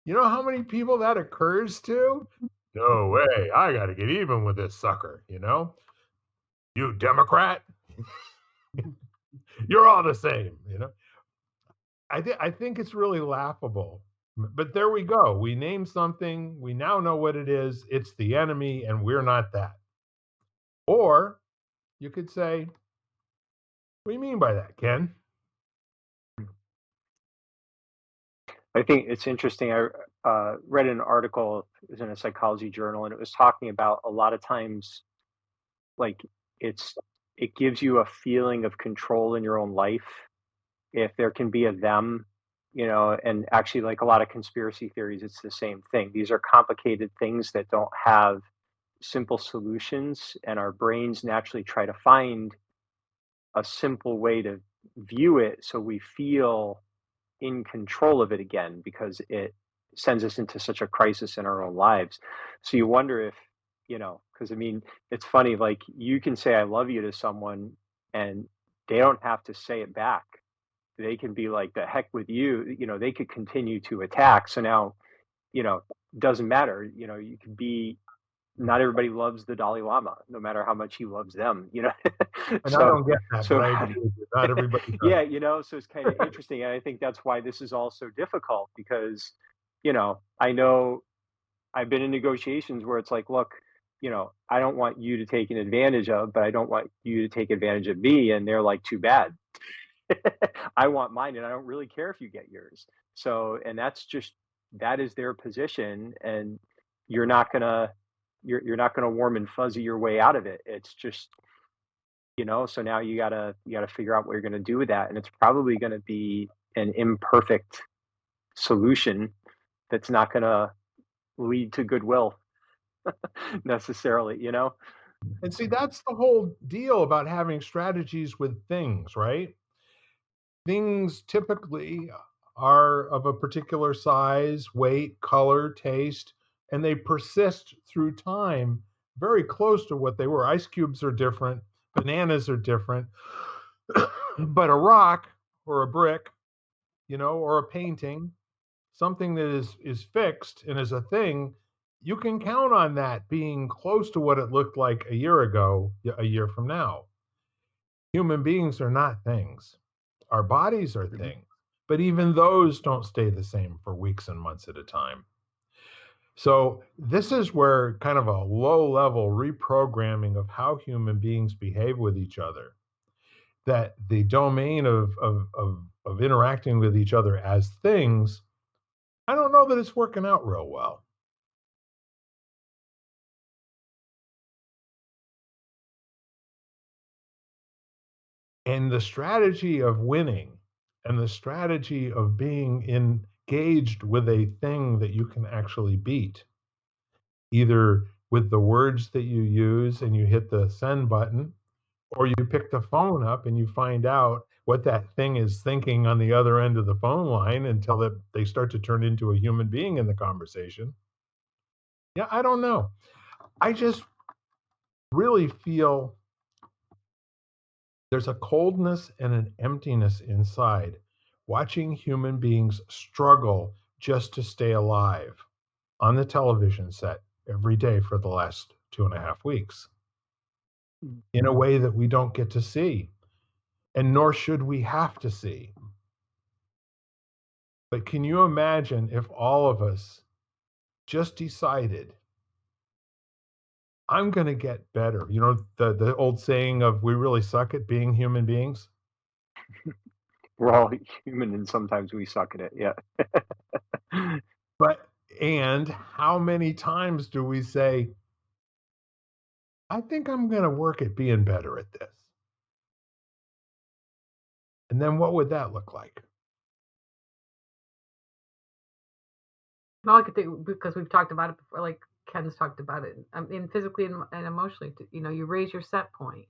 You know how many people that occurs to? No way. I got to get even with this sucker, you know? You Democrat, you're all the same, you know? I think it's really laughable. But there we go. We name something, we now know what it is. It's the enemy and we're not that. Or you could say, what do you mean by that, Ken? I think it's interesting. I read an article, it was in a psychology journal, and it was talking about a lot of times, like it's it gives you a feeling of control in your own life if there can be a them, and actually, like a lot of conspiracy theories, it's the same thing. These are complicated things that don't have simple solutions, and our brains naturally try to find a simple way to view it so we feel in control of it again because it sends us into such a crisis in our own lives. So you wonder if, because I mean, it's funny, like you can say I love you to someone and they don't have to say it back. They can be like, the heck with you, they could continue to attack. So now, you know, doesn't matter, you could be, not everybody loves the Dalai Lama, no matter how much he loves them. And I so don't get that, but so I how agree with you. Not everybody does. yeah, so it's kind of interesting, and I think that's why this is all so difficult because, I know I've been in negotiations where it's like, look, I don't want you to take an advantage of, but I don't want you to take advantage of me, and they're like, too bad. I want mine, and I don't really care if you get yours. So, and that is their position, and you're not gonna you're not gonna warm and fuzzy your way out of it. It's just, so now you gotta figure out what you're gonna do with that, and it's probably gonna be an imperfect solution that's not gonna lead to goodwill necessarily. And see, that's the whole deal about having strategies with things, right? Things typically are of a particular size, weight, color, taste, and they persist through time very close to what they were. Ice cubes are different, bananas are different, but a rock or a brick, or a painting, something that is fixed and is a thing, you can count on that being close to what it looked like a year ago, a year from now. Human beings are not things. Our bodies are Mhm. things, but even those don't stay the same for weeks and months at a time. So, this is where kind of a low level reprogramming of how human beings behave with each other, that the domain of interacting with each other as things, I don't know that it's working out real well. And the strategy of winning and the strategy of being engaged with a thing that you can actually beat, either with the words that you use and you hit the send button, or you pick the phone up and you find out what that thing is thinking on the other end of the phone line until they start to turn into a human being in the conversation. Yeah, I don't know. I just really feel there's a coldness and an emptiness inside watching human beings struggle just to stay alive on the television set every day for the last 2.5 weeks in a way that we don't get to see, and nor should we have to see. But can you imagine if all of us just decided, I'm going to get better? You know, the old saying of we really suck at being human beings? We're all human, and sometimes we suck at it. Yeah. But, and how many times do we say, I think I'm going to work at being better at this? And then what would that look like? And all I could think, because we've talked about it before, like Ken's talked about it. I mean, physically and emotionally, you raise your set point.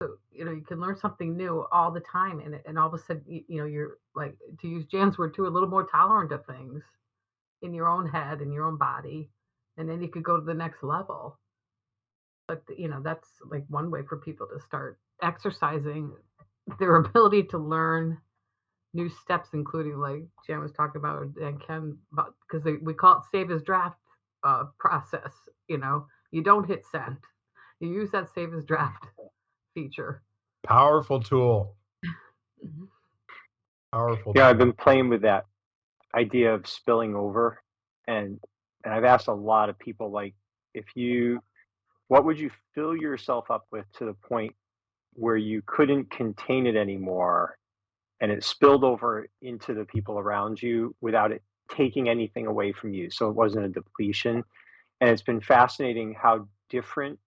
So, you can learn something new all the time, and all of a sudden, you're like, to use Jan's word too, a little more tolerant of things in your own head, in your own body, and then you could go to the next level. But that's like one way for people to start exercising their ability to learn new steps, including like Jan was talking about and Ken about because we call it save as draft process. You know, you don't hit send. You use that save as draft feature. Powerful tool. Mhm. Powerful Yeah, I've tool. been playing with that idea of spilling over, and I've asked a lot of people, like, if you what would you fill yourself up with to the point where you couldn't contain it anymore and it spilled over into the people around you without it taking anything away from you, so it wasn't a depletion. And it's been fascinating how different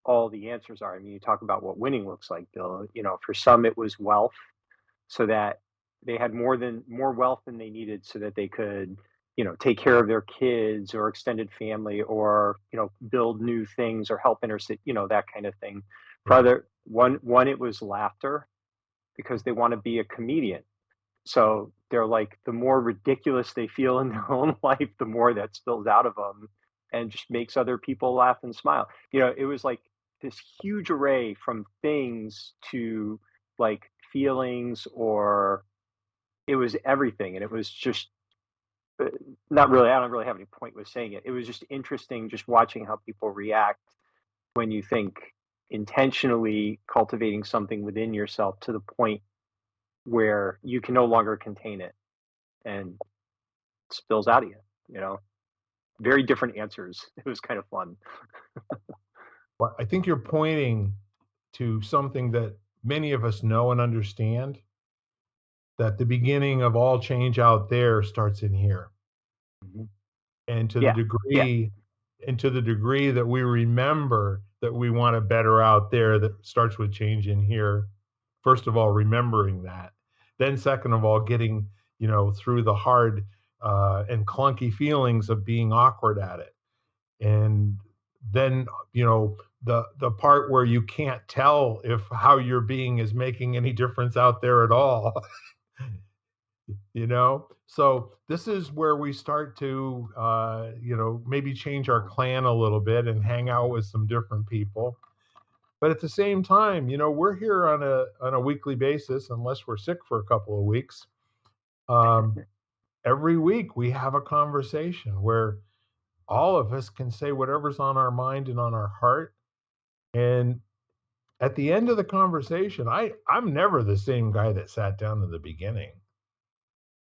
all the answers are. I mean, you talk about what winning looks like, Bill. You know, for some it was wealth, so that they had more wealth than they needed so that they could, take care of their kids or extended family, or, build new things or help interstate, that kind of thing. For Right. other one it was laughter, because they want to be a comedian. So they're like, the more ridiculous they feel in their own life, the more that spills out of them and just makes other people laugh and smile. It was like this huge array, from things to like feelings, or it was everything. And it was just uh, not really, I don't really have any point with saying it. It was just interesting, just watching how people react when you think intentionally cultivating something within yourself to the point where you can no longer contain it and spills out of you, you know? Very different answers. It was kind of fun. Well, I think you're pointing to something that many of us know and understand, that the beginning of all change out there starts in here. Mhm. And to the Yeah, yeah. degree that we remember that we want a better out there, that starts with change in here. First of all, remembering that. Then second of all, getting, through the hard and clunky feelings of being awkward at it. And then, the part where you can't tell if how you're being is making any difference out there at all. So this is where we start to maybe change our clan a little bit and hang out with some different people. But at the same time, we're here on a weekly basis, unless we're sick for a couple of weeks. um, every week we have a conversation where all of us can say whatever's on our mind and on our heart. And at the end of the conversation, I'm never the same guy that sat down in the beginning.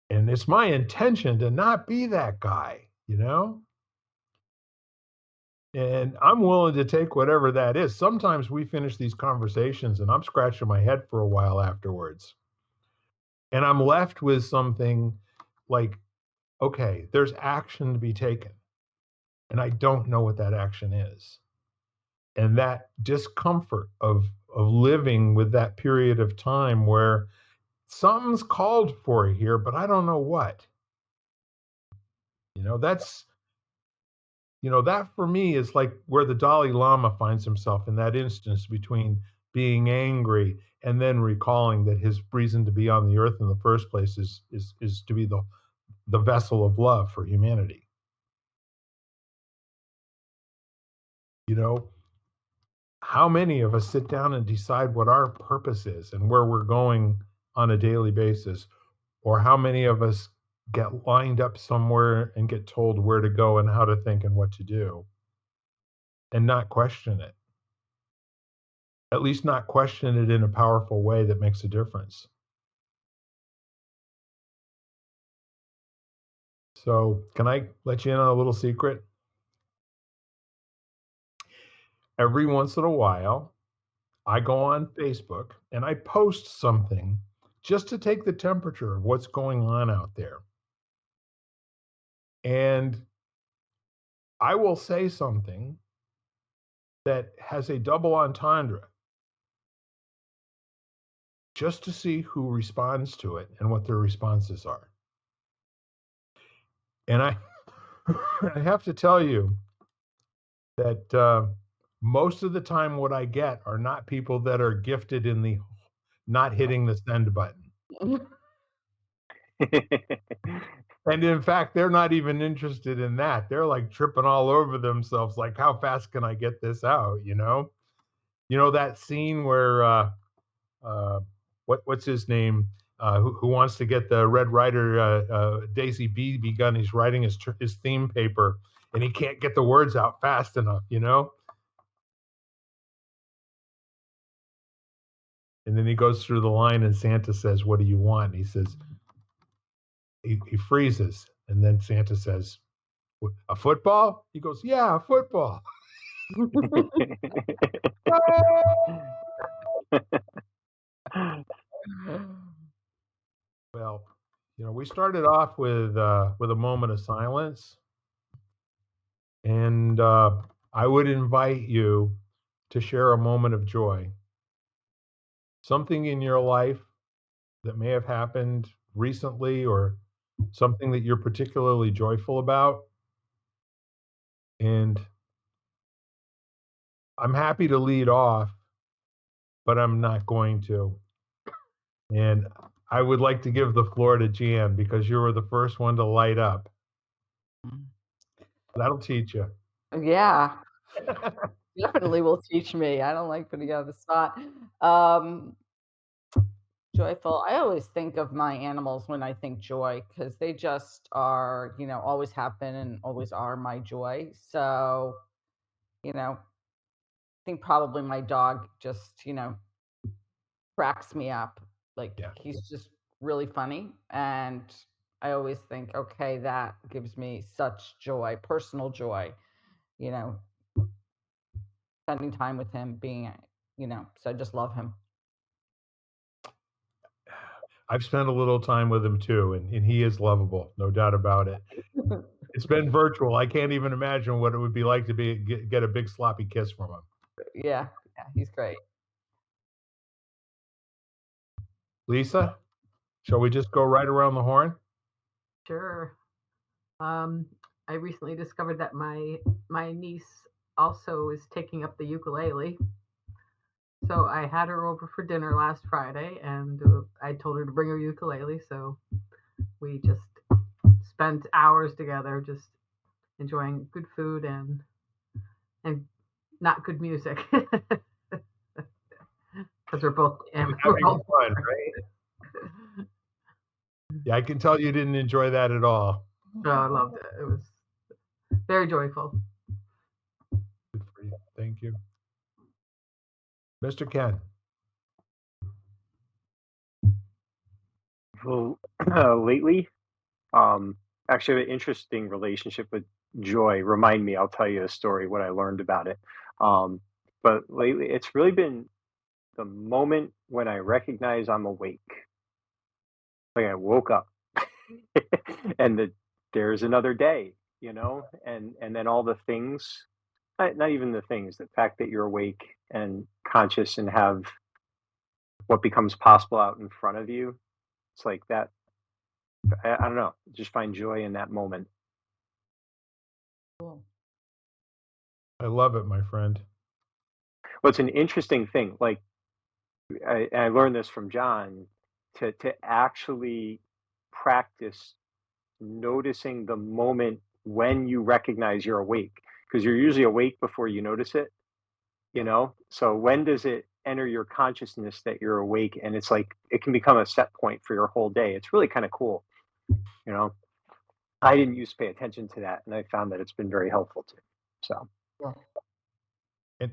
And it's my intention to not be that guy. And I'm willing to take whatever that is. Sometimes we finish these conversations and I'm scratching my head for a while afterwards. And I'm left with something like, okay, there's action to be taken. And I don't know what that action is. And that discomfort of living with that period of time where something's called for here, but I don't know what. That's that for me is like where the Dalai Lama finds himself in that instance between being angry and then recalling that his reason to be on the earth in the first place is to be the vessel of love for humanity. You know, how many of us sit down and decide what our purpose is and where we're going on a daily basis? Or how many of us get lined up somewhere and get told where to go and how to think and what to do and not question it? At least not question it in a powerful way that makes a difference. So, can I let you in on a little secret? Every once in a while, I go on Facebook and I post something just to take the temperature of what's going on out there. And I will say something that has a double entendre just to see who responds to it and what their responses are. And I I have to tell you that most of the time, what I get are not people that are gifted in the not hitting the send button. And in fact, they're not even interested in that. They're like tripping all over themselves, like, how fast can I get this out? That scene where uh, what's his name? who wants to get the Red Ryder Daisy BB gun. He's writing his theme paper, and he can't get the words out fast enough, you know? And then he goes through the line, and Santa says, "What do you want?" And he says, he freezes, and then Santa says, "A football?" He goes, "Yeah, a football." Well, we started off with a moment of silence, and I would invite you to share a moment of joy, something in your life that may have happened recently, or something that you're particularly joyful about. And I'm happy to lead off, but I'm not going to. And I would like to give the floor to Jan because you were the first one to light up. That'll teach you. Yeah, definitely will teach me. I don't like putting you on the spot. Um, Joyful. I always think of my animals when I think joy because they just are, always have been and always are my joy. So, I think probably my dog just, cracks me up. Like Yeah. he's just really funny. And I always think, okay, that gives me such joy, personal joy, you know, spending time with him, so I just love him. I've spent a little time with him too, and he is lovable, no doubt about it. It's been virtual. I can't even imagine what it would be like to get a big sloppy kiss from him. Yeah, yeah, he's great. Lisa, shall we just go right around the horn? Sure. Um, I recently discovered that my niece also is taking up the ukulele. So I had her over for dinner last Friday, and I told her to bring her ukulele. So we just spent hours together, just enjoying good food and not good music, because we're both And we're having both. fun, right? Yeah, I can tell you didn't enjoy that at all. Oh, I loved it. It was very joyful. Good for you. Thank you. Mr. Ken. Well, lately, actually, I have an interesting relationship with joy. Remind me, I'll tell you a story, what I learned about it. Um, but lately, it's really been the moment when I recognize I'm awake. Like I woke up and there's another day, and then all the things, not even the things, the fact that you're awake and conscious and have what becomes possible out in front of you. It's like that. I don't know. Just find joy in that moment. Cool. I love it, my friend. Well, it's an interesting thing. Like I learned this from John to actually practice noticing the moment when you recognize you're awake, because you're usually awake before you notice it, So when does it enter your consciousness that you're awake? And it's like it can become a set point for your whole day. It's really kind of cool, you know. I didn't used to pay attention to that, and I found that it's been very helpful to me. So, Yeah.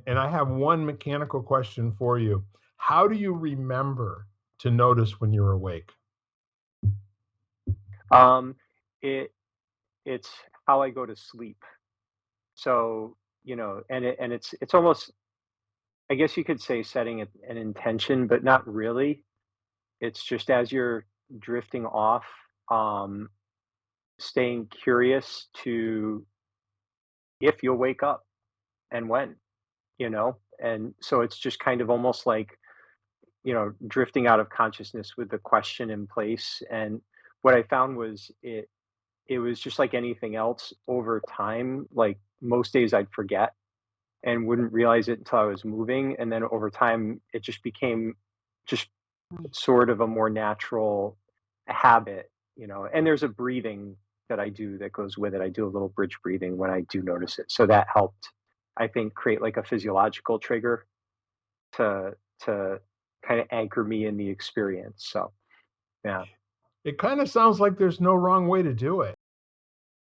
And I have one mechanical question for you. How do you remember to notice when you're awake? um, it it's how I go to sleep. So, and it's almost, I guess you could say, setting an intention, but not really. It's just as you're drifting off, um, staying curious to if you'll wake up and when, and so it's just kind of almost like, drifting out of consciousness with the question in place. And what I found was it was just like anything else over time. Like most days I'd forget and wouldn't realize it until I was moving, and then over time it just became just Mm. sort of a more natural habit, and there's a breathing that I do that goes with it. I do a little bridge breathing when I do notice it. So that helped, I think, create like a physiological trigger to to kind of anchor me in the experience. So Yeah. It kinda sounds like there's no wrong way to do it.